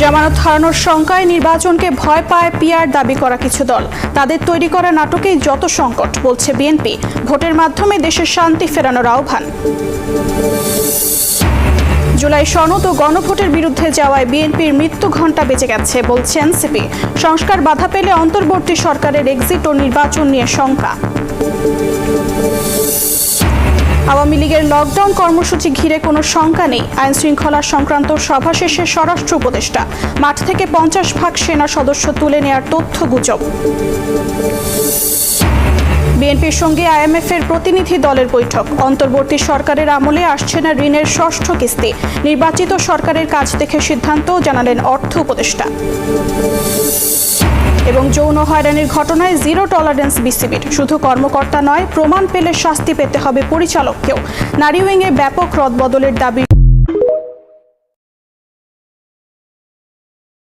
জামানত হারানোর শঙ্কায় নির্বাচনকে ভয় পায় পিআর দাবি করা কিছু দল। তাদের তৈরি করা নাটকেই যত সংকট, বলছে বিএনপি। ভোটের মাধ্যমে দেশের শান্তি ফেরানোর আহ্বান। জুলাই সনদ ও গণভোটের বিরুদ্ধে যাওয়ায় বিএনপির মৃত্যু ঘণ্টা বেজে গেছে, বলছে এনসিপি। সংস্কার বাধা পেলে অন্তর্বর্তী সরকারের এক্সিট ও নির্বাচন নিয়ে শঙ্কা। আওয়ামী লীগের লকডাউন কর্মসূচি ঘিরে কোনো শঙ্কা নেই, আইন শৃঙ্খলা সংক্রান্ত সভা শেষে স্বরাষ্ট্র উপদেষ্টা। মাঠ থেকে 50% সেনা সদস্য তুলে নেয়ার তথ্য গুজব। বিএনপির সঙ্গে আইএমএফের প্রতিনিধি দলের বৈঠক। অন্তর্বর্তী সরকারের আমলে আসছে না ঋণের ষষ্ঠ কিস্তি। নির্বাচিত সরকারের কাজ দেখে সিদ্ধান্ত, জানালেন অর্থ উপদেষ্টা। এবং যৌন হয়রানির ঘটনায় জিরো টলারেন্স বিসিবির। শুধু কর্মকর্তা নয়, প্রমাণ পেলে শাস্তি পেতে হবে পরিচালককেও। নারী উইংয়ে ব্যাপক রদবদলের দাবি